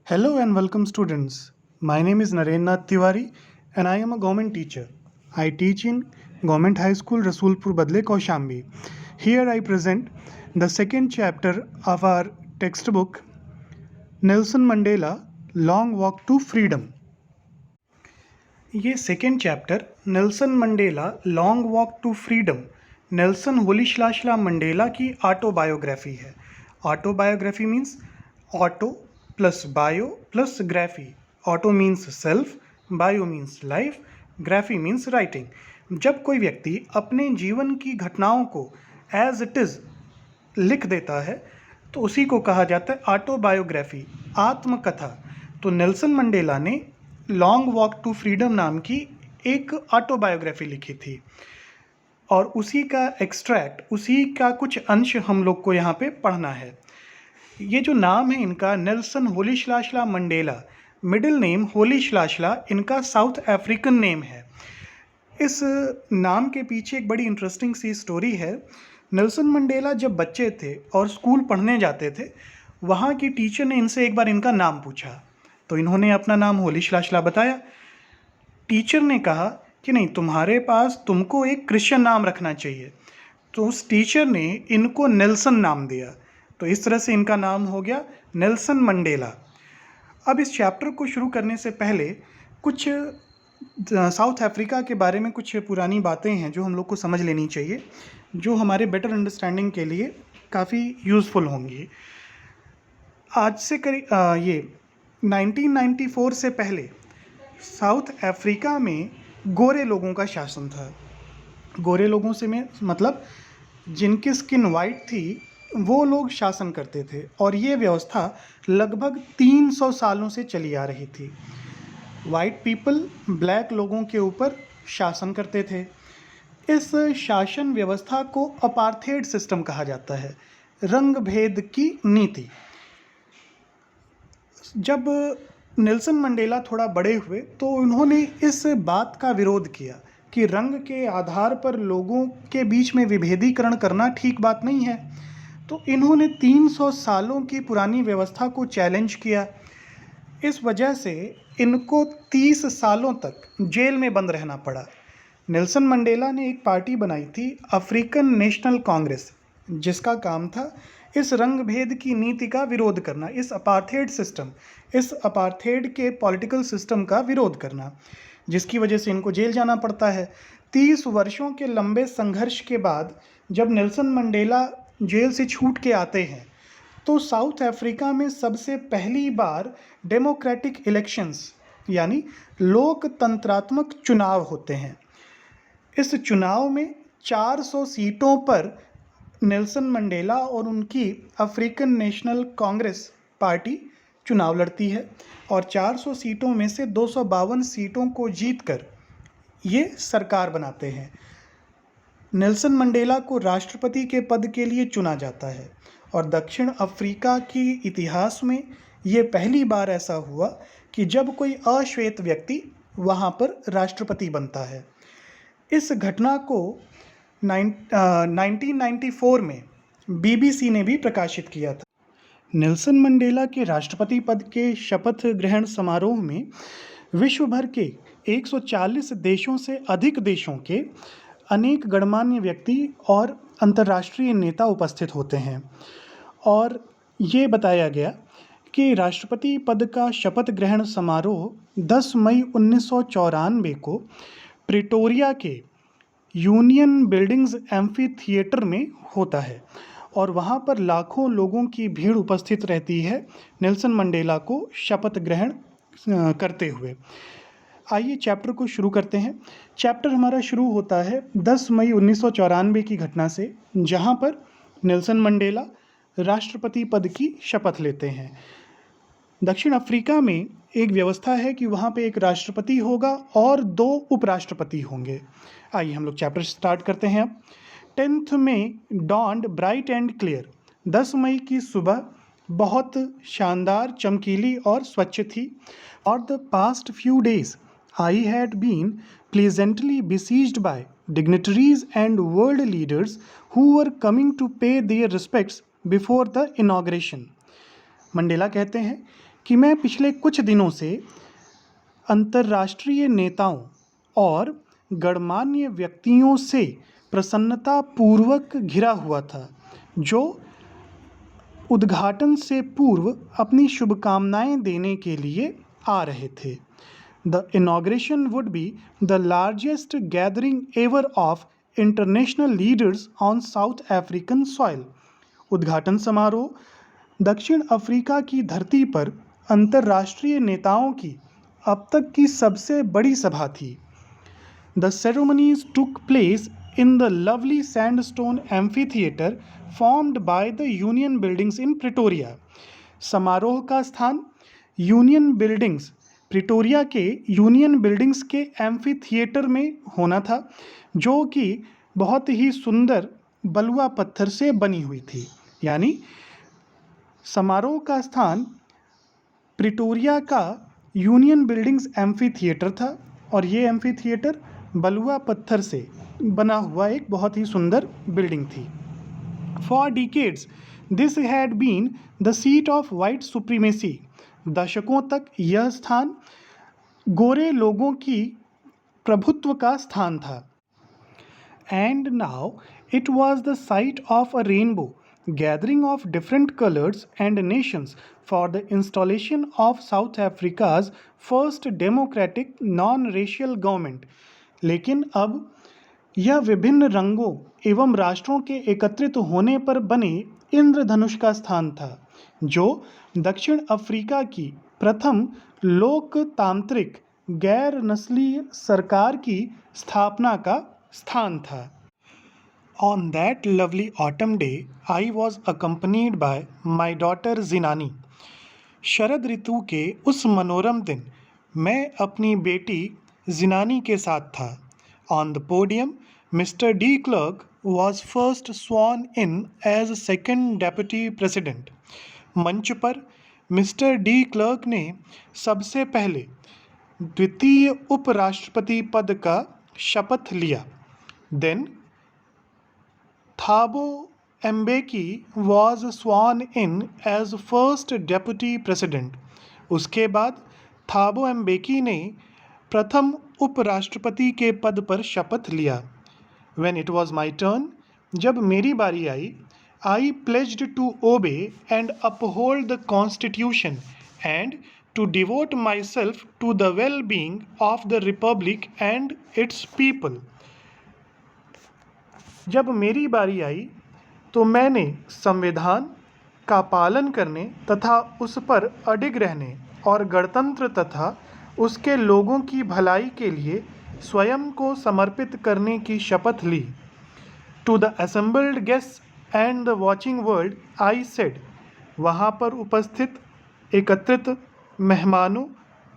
Hello and welcome, students. My name is Narendrath Tiwari and I am a government teacher. I teach in Government High School, Rasulpur Badle, Kaushambi. Here I present the second chapter of our textbook, Nelson Mandela Long Walk to Freedom. ये second chapter Nelson Mandela long walk to freedom Nelson होलिश्लाशला Mandela की autobiography है। Autobiography means auto plus bio plus graphy. Auto means self, bio means life, graphy means writing. जब कोई व्यक्ति अपने जीवन की घटनाओं को एज इट इज़ लिख देता है तो उसी को कहा जाता है ऑटोबायोग्राफी, आत्मकथा। तो नेल्सन मंडेला ने लॉन्ग वॉक टू फ्रीडम नाम की एक ऑटोबायोग्राफी लिखी थी और उसी का एक्सट्रैक्ट, उसी का कुछ अंश हम लोग को यहाँ पे पढ़ना है। ये जो नाम है इनका, नेल्सन होलिश्लाशला मंडेला, मिडिल नेम होलिश्लाशला, इनका साउथ अफ्रीकन नेम है। इस नाम के पीछे एक बड़ी इंटरेस्टिंग सी स्टोरी है। नेल्सन मंडेला जब बच्चे थे और स्कूल पढ़ने जाते थे, वहाँ की टीचर ने इनसे एक बार इनका नाम पूछा तो इन्होंने अपना नाम होलिश्लाशला बताया। टीचर ने कहा कि नहीं, तुम्हारे पास तुमको एक क्रिश्चियन नाम रखना चाहिए। तो उस टीचर ने इनको नेल्सन नाम दिया। तो इस तरह से इनका नाम हो गया नेल्सन मंडेला। अब इस चैप्टर को शुरू करने से पहले कुछ साउथ अफ्रीका के बारे में कुछ पुरानी बातें हैं जो हम लोग को समझ लेनी चाहिए, जो हमारे बेटर अंडरस्टैंडिंग के लिए काफ़ी यूज़फुल होंगी। आज से ये 1994 से पहले साउथ अफ्रीका में गोरे लोगों का शासन था। गोरे लोगों से में मतलब जिनकी स्किन वाइट थी वो लोग शासन करते थे और ये व्यवस्था लगभग 300 सालों से चली आ रही थी। वाइट पीपल ब्लैक लोगों के ऊपर शासन करते थे। इस शासन व्यवस्था को अपार्थेड सिस्टम कहा जाता है, रंग भेद की नीति। जब नेल्सन मंडेला थोड़ा बड़े हुए तो उन्होंने इस बात का विरोध किया कि रंग के आधार पर लोगों के बीच में विभेदीकरण करना ठीक बात नहीं है। तो इन्होंने 300 सालों की पुरानी व्यवस्था को चैलेंज किया। इस वजह से इनको 30 सालों तक जेल में बंद रहना पड़ा। नेल्सन मंडेला ने एक पार्टी बनाई थी, अफ्रीकन नेशनल कांग्रेस, जिसका काम था इस रंग भेद की नीति का विरोध करना, इस अपार्थेड सिस्टम, इस अपार्थेड के पॉलिटिकल सिस्टम का विरोध करना, जिसकी वजह से इनको जेल जाना पड़ता है। 30 वर्षों के लंबे संघर्ष के बाद जब नेल्सन मंडेला जेल से छूट के आते हैं तो साउथ अफ्रीका में सबसे पहली बार डेमोक्रेटिक इलेक्शंस यानी लोकतंत्रात्मक चुनाव होते हैं। इस चुनाव में 400 सीटों पर नेल्सन मंडेला और उनकी अफ्रीकन नेशनल कांग्रेस पार्टी चुनाव लड़ती है और 400 सीटों में से 252 सीटों को जीतकर ये सरकार बनाते हैं। नेल्सन मंडेला को राष्ट्रपति के पद के लिए चुना जाता है और दक्षिण अफ्रीका की इतिहास में ये पहली बार ऐसा हुआ कि जब कोई अश्वेत व्यक्ति वहाँ पर राष्ट्रपति बनता है। इस घटना को 1994 में BBC ने भी प्रकाशित किया था। नेल्सन मंडेला के राष्ट्रपति पद के शपथ ग्रहण समारोह में विश्व भर के 140 देशों से अधिक देशों के अनेक गणमान्य व्यक्ति और अंतर्राष्ट्रीय नेता उपस्थित होते हैं और ये बताया गया कि राष्ट्रपति पद का शपथ ग्रहण समारोह 10 मई 1994 को प्रिटोरिया के यूनियन बिल्डिंग्स एम्फी थिएटर में होता है और वहाँ पर लाखों लोगों की भीड़ उपस्थित रहती है नेल्सन मंडेला को शपथ ग्रहण करते हुए। आइए चैप्टर को शुरू करते हैं। चैप्टर हमारा शुरू होता है 10 मई 1994 की घटना से, जहाँ पर नेल्सन मंडेला राष्ट्रपति पद की शपथ लेते हैं। दक्षिण अफ्रीका में एक व्यवस्था है कि वहाँ पे एक राष्ट्रपति होगा और 2 उपराष्ट्रपति होंगे। आइए हम लोग चैप्टर स्टार्ट करते हैं अब। 10th May dawned bright and clear. 10 मई की सुबह बहुत शानदार, चमकीली और स्वच्छ थी। और the past few days I had been pleasantly besieged by dignitaries and world leaders who were coming to pay their respects before the inauguration। Mandela कहते हैं कि मैं पिछले कुछ दिनों से अंतर्राष्ट्रीय नेताओं और गणमान्य व्यक्तियों से प्रसन्नतापूर्वक घिरा हुआ था, जो उद्घाटन से पूर्व अपनी शुभकामनाएं देने के लिए आ रहे थे। The inauguration would be the largest gathering ever of international leaders on South African soil. उद्घाटन समारोह दक्षिण अफ्रीका की धरती पर अंतर्राष्ट्रीय नेताओं की अब तक की सबसे बड़ी सभा थी। The ceremonies took place in the lovely sandstone amphitheater formed by the Union Buildings in Pretoria. समारोह का स्थान यूनियन बिल्डिंग्स प्रिटोरिया के यूनियन बिल्डिंग्स के एम्फी थिएटर में होना था, जो कि बहुत ही सुंदर बलुआ पत्थर से बनी हुई थी। यानी समारोह का स्थान प्रिटोरिया का यूनियन बिल्डिंग्स एम्फी थिएटर था और ये एम्फी थिएटर बलुआ पत्थर से बना हुआ एक बहुत ही सुंदर बिल्डिंग थी। For decades, this had been the seat of white supremacy. दशकों तक यह स्थान गोरे लोगों की प्रभुत्व का स्थान था। And now it was the site of a rainbow, gathering of different colors and nations for the installation of South Africa's first democratic non-racial government. लेकिन अब यह विभिन्न रंगों एवं राष्ट्रों के एकत्रित होने पर बने इंद्रधनुष का स्थान था, जो दक्षिण अफ्रीका की प्रथम लोकतांत्रिक गैर नस्लीय सरकार की स्थापना का स्थान था। On that lovely autumn day, I was accompanied by my daughter Zinani. शरद ऋतु के उस मनोरम दिन मैं अपनी बेटी जिनानी के साथ था। On the podium, Mr. De Klerk was first sworn in as second deputy president. मंच पर मिस्टर डी क्लर्क ने सबसे पहले द्वितीय उपराष्ट्रपति पद का शपथ लिया। Then Thabo Mbeki was sworn in as first deputy president. उसके बाद थाबो एम्बेकी ने प्रथम उपराष्ट्रपति के पद पर शपथ लिया। When it was my turn, जब मेरी बारी आई, I pledged to obey and uphold the Constitution and to devote myself to the well-being of the Republic and its people. जब मेरी बारी आई तो मैंने संविधान का पालन करने तथा उस पर अडिग रहने और गणतंत्र तथा उसके लोगों की भलाई के लिए स्वयं को समर्पित करने की शपथ ली। To the assembled guests and the watching world I said, वहाँ पर उपस्थित एकत्रित मेहमानों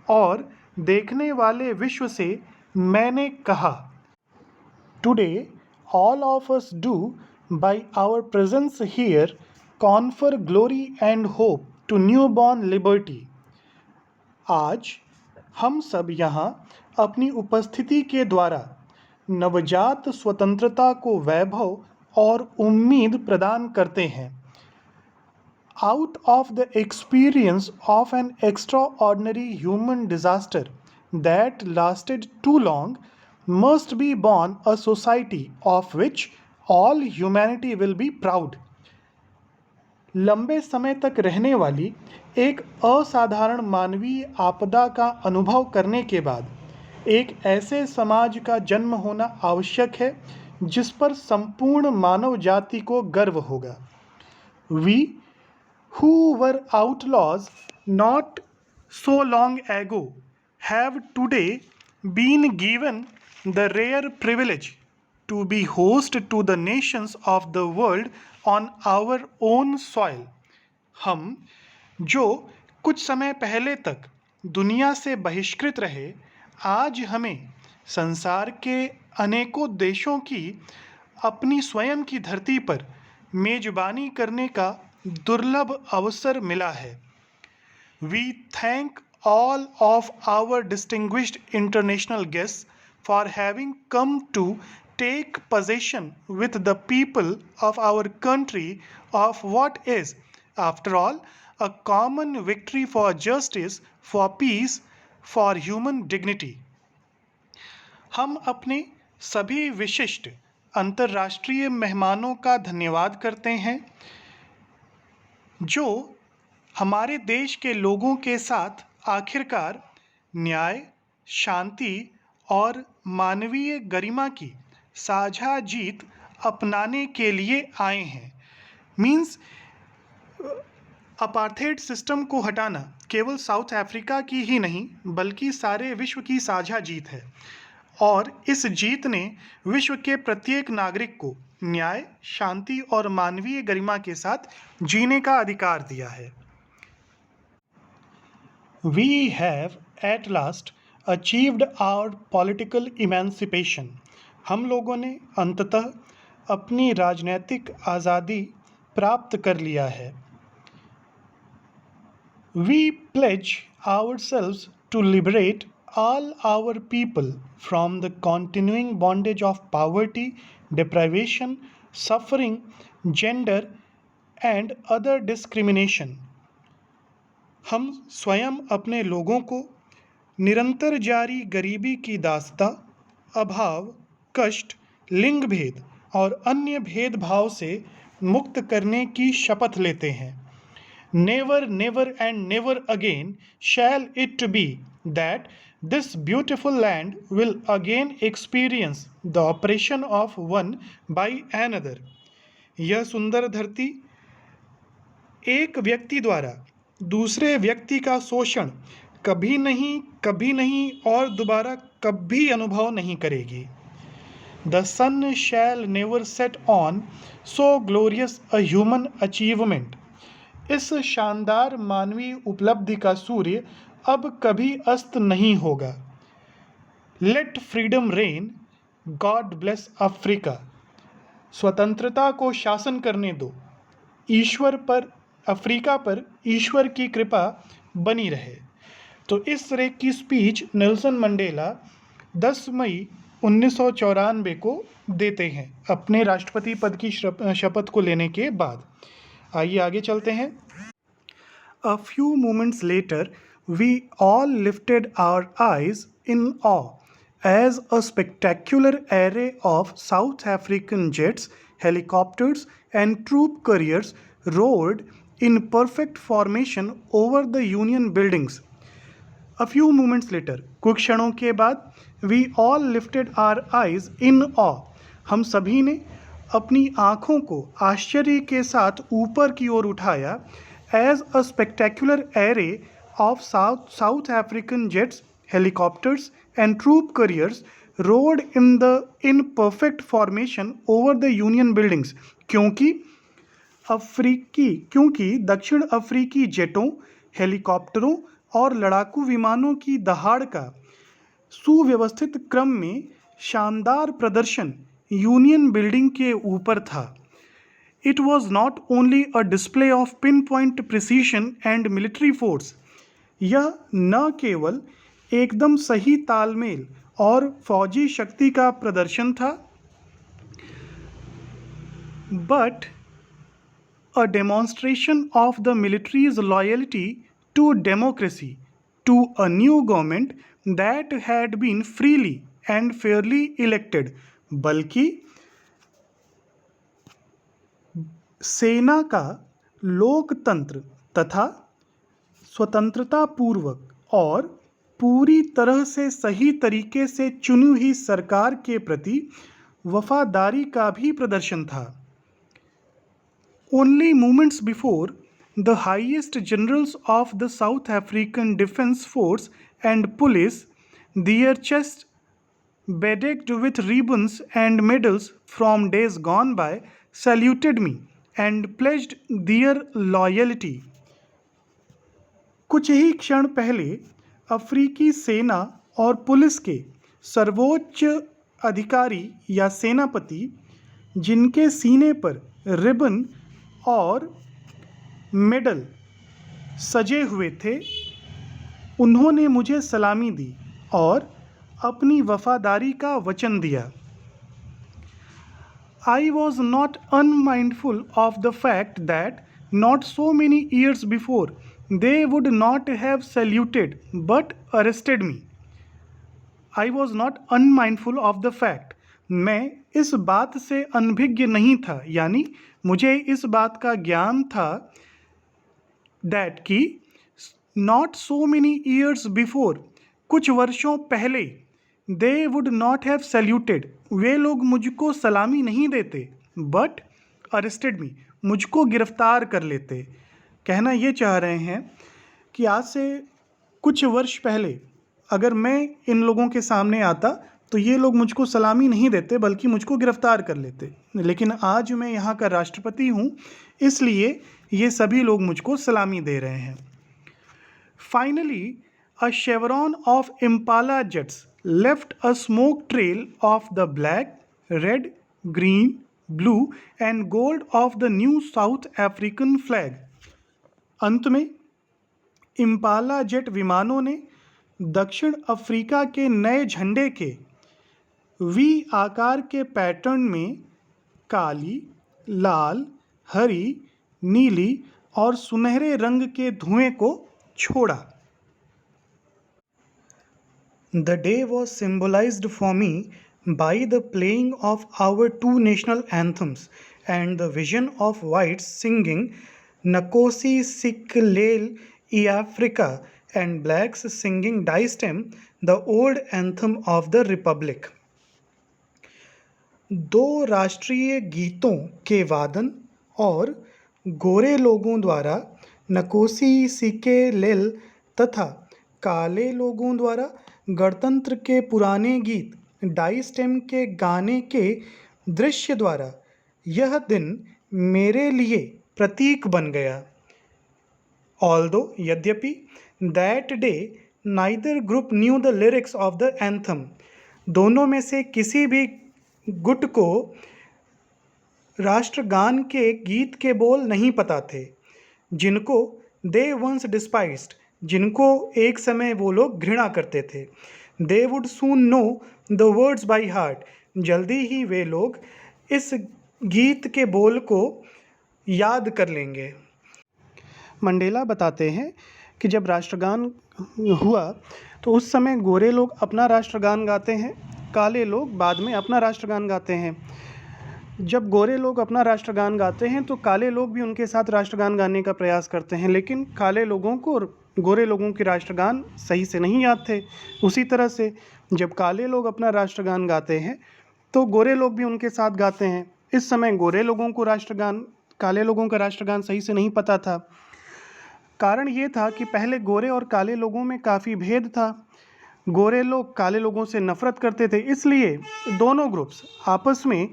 और देखने वाले विश्व से मैंने कहा, today all of us do by our presence here confer glory and hope to newborn liberty. आज हम सब यहाँ अपनी उपस्थिति के द्वारा नवजात स्वतंत्रता को वैभव और उम्मीद प्रदान करते हैं। Out of the experience of an extraordinary human disaster that lasted too long, must be born a society of which all humanity will be proud. लंबे समय तक रहने वाली एक असाधारण मानवीय आपदा का अनुभव करने के बाद एक ऐसे समाज का जन्म होना आवश्यक है जिस पर संपूर्ण मानव जाति को गर्व होगा। We who were outlaws not so long ago have today been given the rare privilege to be host to the nations of the world on our own soil. हम जो कुछ समय पहले तक दुनिया से बहिष्कृत रहे, आज हमें संसार के अनेकों देशों की अपनी स्वयं की धरती पर मेजबानी करने का दुर्लभ अवसर मिला है। We thank all of our distinguished international guests for having come to take possession with the people of our country of what is, after all, a common victory for justice, for peace, for human dignity. हम अपने सभी विशिष्ट अंतर्राष्ट्रीय मेहमानों का धन्यवाद करते हैं जो हमारे देश के लोगों के साथ आखिरकार न्याय, शांति और मानवीय गरिमा की साझा जीत अपनाने के लिए आए हैं। मीन्स अपार्थेड सिस्टम को हटाना केवल साउथ अफ्रीका की ही नहीं बल्कि सारे विश्व की साझा जीत है और इस जीत ने विश्व के प्रत्येक नागरिक को न्याय, शांति और मानवीय गरिमा के साथ जीने का अधिकार दिया है। We have at last achieved our political emancipation. हम लोगों ने अंततः अपनी राजनीतिक आज़ादी प्राप्त कर लिया है। We pledge ourselves to liberate all our people from the continuing bondage of poverty, deprivation, suffering, gender, and other discrimination. हम स्वयं अपने लोगों को निरंतर जारी गरीबी की दास्ता, अभाव, कष्ट, लिंग भेद और अन्य भेदभाव से मुक्त करने की शपथ लेते हैं। Never, never and never again shall it be that this beautiful land will again experience the oppression of one by another. यह सुंदर धरती एक व्यक्ति द्वारा दूसरे व्यक्ति का शोषण कभी नहीं और दोबारा कभी अनुभव नहीं करेगी। The sun shall never set on so glorious a human achievement. इस शानदार मानवीय उपलब्धि का सूर्य अब कभी अस्त नहीं होगा। Let freedom reign, God bless Africa. स्वतंत्रता को शासन करने दो, ईश्वर पर अफ्रीका पर ईश्वर की कृपा बनी रहे। तो इस तरह की स्पीच नेल्सन मंडेला 10 मई 1994 को देते हैं अपने राष्ट्रपति पद की शपथ को लेने के बाद। आइए आगे चलते हैं। A few moments later, we all lifted our eyes in awe as a spectacular array of South African jets, helicopters, and troop carriers roared in perfect formation over the Union buildings. A few moments later, कुछ क्षणों के बाद, we all lifted our eyes in awe. हम सभी ने अपनी आँखों को आश्चर्य के साथ ऊपर की ओर उठाया as a spectacular array of South African jets, helicopters and troop carriers rode in perfect formation over the Union buildings. क्योंकि दक्षिण अफ्रीकी जेटों, हेलीकॉप्टरों और लड़ाकू विमानों की दहाड़ का सुव्यवस्थित क्रम में शानदार प्रदर्शन यूनियन बिल्डिंग के ऊपर था। It was not only a display of pinpoint precision and military force. यह न केवल एकदम सही तालमेल और फौजी शक्ति का प्रदर्शन था, but a demonstration of the military's loyalty to democracy, to a new government that had been freely and fairly elected. बल्कि सेना का लोकतंत्र तथा स्वतंत्रता पूर्वक और पूरी तरह से सही तरीके से चुनी हुई सरकार के प्रति वफादारी का भी प्रदर्शन था। Only moments before, the highest generals of the South African Defence Force and Police, their chests bedecked with ribbons and medals from days gone by, saluted me and pledged their loyalty. कुछ ही क्षण पहले अफ्रीकी सेना और police के सर्वोच्च अधिकारी या सेनापति, जिनके सीने पर रिबन और मेडल सजे हुए थे, उन्होंने मुझे सलामी दी और अपनी वफादारी का वचन दिया। I was not unmindful of the fact that Not so many years before, they would not have saluted but arrested me. I was not unmindful of the fact. मैं इस बात से अनभिज्ञ नहीं था, यानी मुझे इस बात का ज्ञान था दैट कि not so many years before, कुछ वर्षों पहले, they would not have saluted, वे लोग मुझको सलामी नहीं देते, बट अरेस्टेड मी, मुझको गिरफ्तार कर लेते। कहना ये चाह रहे हैं कि आज से कुछ वर्ष पहले अगर मैं इन लोगों के सामने आता तो ये लोग मुझको सलामी नहीं देते बल्कि मुझको गिरफ्तार कर लेते, लेकिन आज मैं यहाँ का राष्ट्रपति हूँ, इसलिए ये सभी लोग मुझको सलामी दे रहे हैं। Finally a chevron of Impala jets left a smoke trail of the black, red, green, blue and gold of the new south African flag. अंत में इम्पाला जेट विमानों ने दक्षिण अफ्रीका के नए झंडे के वी आकार के पैटर्न में काली, लाल, हरी, नीली और सुनहरे रंग के धुएं को छोड़ा। The day was symbolized for me by the playing of our two national anthems and the vision of whites singing Nkosi Sikelel e Africa and blacks singing Die Stem, the old anthem of the Republic. दो राष्ट्रीय गीतों के वादन और गोरे लोगों द्वारा नकोसी सिकेलेल तथा काले लोगों द्वारा गणतंत्र के पुराने गीत डाई स्टेम के गाने के दृश्य द्वारा यह दिन मेरे लिए प्रतीक बन गया। ऑल्दो, यद्यपि, that day neither group new the lyrics of the anthem, दोनों में से किसी भी गुट को राष्ट्रगान के गीत के बोल नहीं पता थे, जिनको दे वंस डिस्पाइस्ड, जिनको एक समय वो लोग घृणा करते थे। They would soon know the words by heart, जल्दी ही वे लोग इस गीत के बोल को याद कर लेंगे। मंडेला बताते हैं कि जब राष्ट्रगान हुआ तो उस समय गोरे लोग अपना राष्ट्रगान गाते हैं, काले लोग बाद में अपना राष्ट्रगान गाते हैं। जब गोरे लोग अपना राष्ट्रगान गाते हैं तो काले लोग भी उनके साथ राष्ट्रगान गाने का प्रयास करते हैं, लेकिन काले लोगों को गोरे लोगों के राष्ट्रगान सही से नहीं याद थे। उसी तरह से जब काले लोग अपना राष्ट्रगान गाते हैं तो गोरे लोग भी उनके साथ गाते हैं। इस समय गोरे लोगों को काले लोगों का राष्ट्रगान सही से नहीं पता था। कारण ये था कि पहले गोरे और काले लोगों में काफ़ी भेद था। गोरे लोग काले लोगों से नफरत करते थे, इसलिए दोनों ग्रुप्स आपस में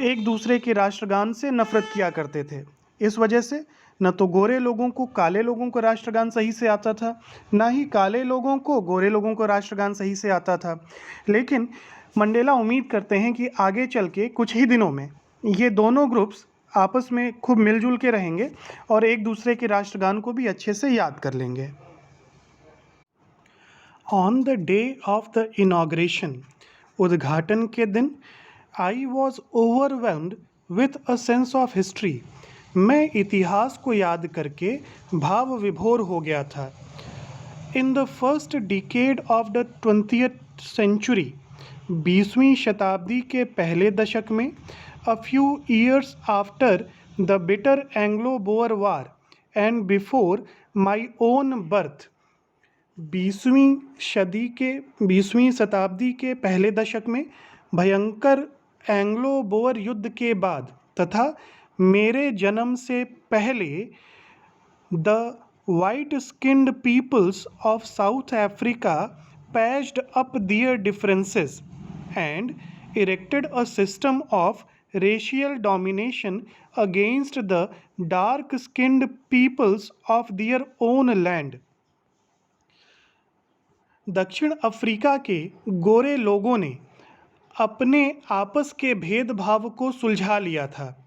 एक दूसरे के राष्ट्रगान से नफरत किया करते थे। इस वजह से न तो गोरे लोगों को काले लोगों को राष्ट्रगान सही से आता था, ना ही काले लोगों को गोरे लोगों को राष्ट्रगान सही से आता था। लेकिन मंडेला उम्मीद करते हैं कि आगे चल के कुछ ही दिनों में ये दोनों ग्रुप्स आपस में खूब मिलजुल के रहेंगे और एक दूसरे के राष्ट्रगान को भी अच्छे से याद कर लेंगे। On the day of the inauguration, उद्घाटन के दिन, I was overwhelmed with a sense of history, मैं इतिहास को याद करके भाव विभोर हो गया था। In the first decade of the 20th century, 20वीं शताब्दी के पहले दशक में, a few years after the bitter Anglo Boer war and before my own birth, 20वीं शताब्दी के पहले दशक में भयंकर एंग्लो बोअर युद्ध के बाद तथा मेरे जन्म से पहले the white skinned peoples of South Africa patched up their differences and erected a system of racial domination against the dark-skinned peoples of their own land. दक्षिण अफ्रीका के गोरे लोगों ने अपने आपस के भेदभाव को सुलझा लिया था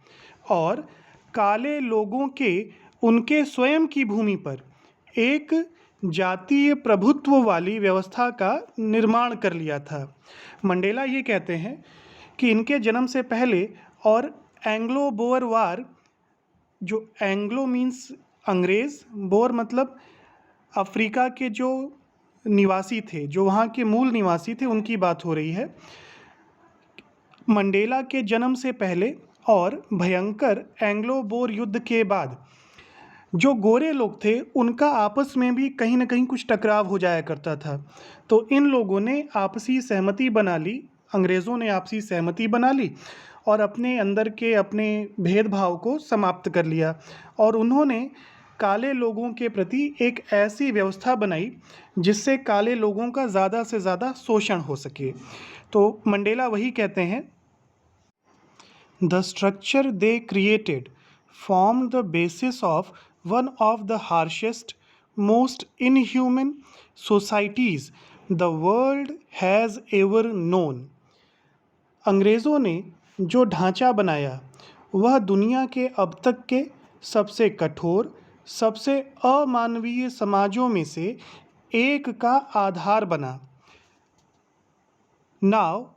और काले लोगों के उनके स्वयं की भूमि पर एक जातीय प्रभुत्व वाली व्यवस्था का निर्माण कर लिया था। मंडेला ये कहते हैं कि इनके जन्म से पहले और एंग्लो बोअर वार जो एंग्लो मीन्स अंग्रेज़, बोर मतलब अफ्रीका के जो निवासी थे, जो वहाँ के मूल निवासी थे, उनकी बात हो रही है। मंडेला के जन्म से पहले और भयंकर एंग्लो बोर युद्ध के बाद जो गोरे लोग थे उनका आपस में भी कहीं ना कहीं कुछ टकराव हो जाया करता था। तो इन लोगों ने आपसी सहमति बना ली, अंग्रेज़ों ने आपसी सहमति बना ली और अपने अंदर के अपने भेदभाव को समाप्त कर लिया और उन्होंने काले लोगों के प्रति एक ऐसी व्यवस्था बनाई जिससे काले लोगों का ज़्यादा से ज़्यादा शोषण हो सके। तो मंडेला वही कहते हैं, The structure they created formed the basis of one of the harshest, most inhuman societies the world has ever known. अंग्रेज़ों ने जो ढांचा बनाया वह दुनिया के अब तक के सबसे कठोर, सबसे अमानवीय समाजों में से एक का आधार बना। Now,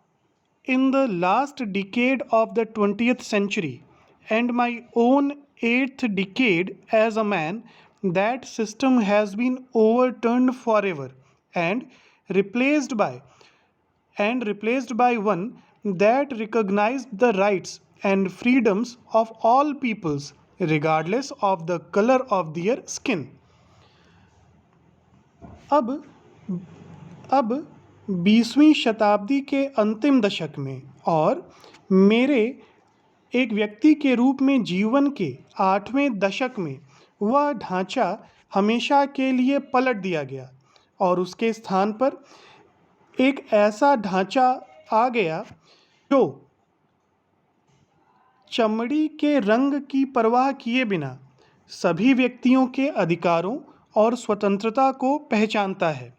in the last decade of the 20th century and my own 8th decade as a man, that system has been overturned forever and replaced by one that recognized the rights and freedoms of all peoples regardless of the color of their skin. अब 20वीं शताब्दी के अंतिम दशक में और मेरे एक व्यक्ति के रूप में जीवन के 8वें दशक में वह ढांचा हमेशा के लिए पलट दिया गया और उसके स्थान पर एक ऐसा ढांचा आ गया जो चमड़ी के रंग की परवाह किए बिना सभी व्यक्तियों के अधिकारों और स्वतंत्रता को पहचानता है।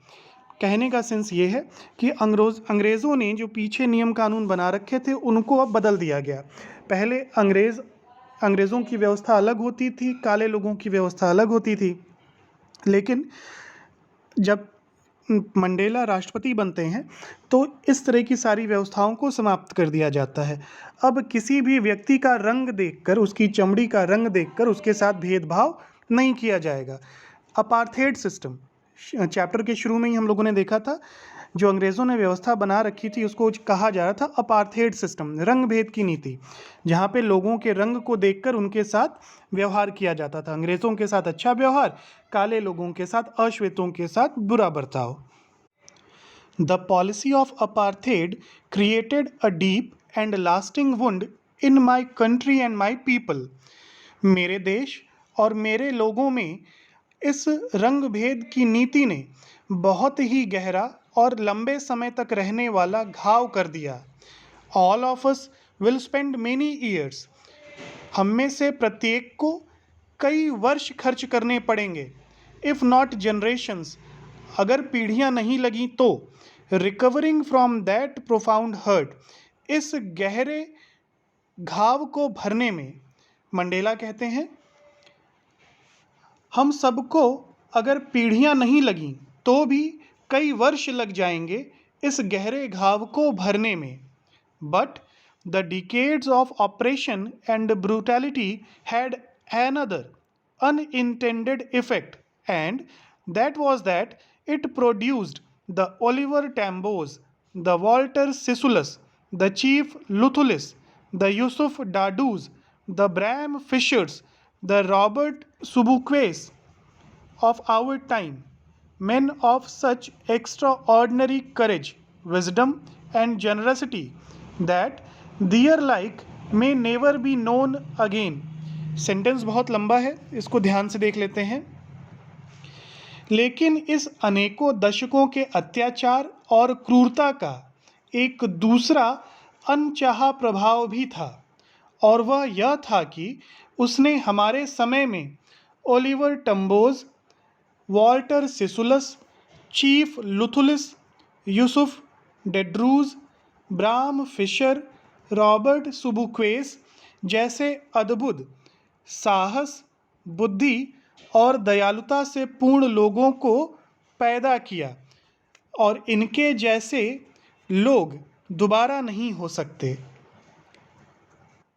कहने का सेंस ये है कि अंग्रेज़ों ने जो पीछे नियम कानून बना रखे थे उनको अब बदल दिया गया। पहले अंग्रेज़ों की व्यवस्था अलग होती थी, काले लोगों की व्यवस्था अलग होती थी, लेकिन जब मंडेला राष्ट्रपति बनते हैं तो इस तरह की सारी व्यवस्थाओं को समाप्त कर दिया जाता है। अब किसी भी व्यक्ति का रंग देखकर, उसकी चमड़ी का रंग देखकर उसके साथ भेदभाव नहीं किया जाएगा। अपार्थेड सिस्टम चैप्टर के शुरू में ही हम लोगों ने देखा था, जो अंग्रेज़ों ने व्यवस्था बना रखी थी उसको कहा जा रहा था अपार्थेड सिस्टम, रंग भेद की नीति, जहाँ पे लोगों के रंग को देखकर उनके साथ व्यवहार किया जाता था। अंग्रेज़ों के साथ अच्छा व्यवहार, काले लोगों के साथ, अश्वेतों के साथ बुरा बर्ताव। The policy of apartheid created a deep and lasting wound in my country and my people. मेरे देश और मेरे लोगों में इस रंग भेद की नीति ने बहुत ही गहरा और लंबे समय तक रहने वाला घाव कर दिया। All of us will spend many years. हम में से प्रत्येक को कई वर्ष खर्च करने पड़ेंगे, इफ़ नॉट जनरेशंस, अगर पीढ़ियां नहीं लगीं तो, recovering from that profound hurt, इस गहरे घाव को भरने में। मंडेला कहते हैं, हम सबको अगर पीढ़ियां नहीं लगीं तो भी कई वर्ष लग जाएंगे इस गहरे घाव को भरने में। But the decades of operation and brutality had another unintended effect, and that was that it produced the Oliver Tambos, the Walter Sissulus, the Chief Luthulus, the Yusuf Dadus, the Bram Fishers, the Robert Subuques of our time, men of such extraordinary courage, wisdom, and generosity that their like may never be known again. Sentence बहुत लंबा है, इसको ध्यान से देख लेते हैं। लेकिन इस अनेकों दशकों के अत्याचार और क्रूरता का एक दूसरा अनचाहा प्रभाव भी था, और वह यह था कि उसने हमारे समय में Oliver Tambos, Walter Sisulus, chief Luthulis, Yusuf Dadoos, Bram Fischer, Robert Sobukwes जैसे अद्भुत साहस, बुद्धि और दयालुता से पूर्ण लोगों को पैदा किया, और इनके जैसे लोग दोबारा नहीं हो सकते।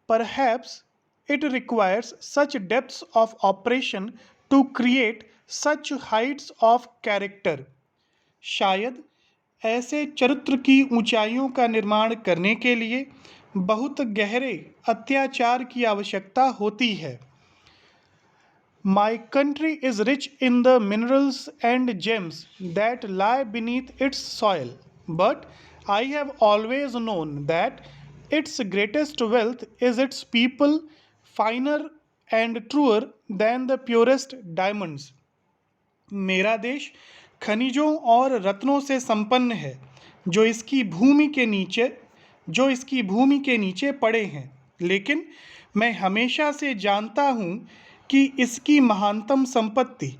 Perhaps It requires such depths of operation to create such heights of character. शायद ऐसे चरित्र की ऊंचाइयों का निर्माण करने के लिए बहुत गहरे अत्याचार की आवश्यकता होती है. My country is rich in the minerals and gems that lie beneath its soil, but I have always known that its greatest wealth is its people, finer and truer than the purest diamonds. मेरा देश खनिजों और रत्नों से संपन्न है जो इसकी भूमि के नीचे पड़े हैं, लेकिन मैं हमेशा से जानता हूँ कि इसकी महानतम संपत्ति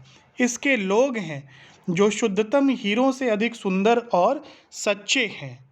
इसके लोग हैं जो शुद्धतम हीरों से अधिक सुंदर और सच्चे हैं.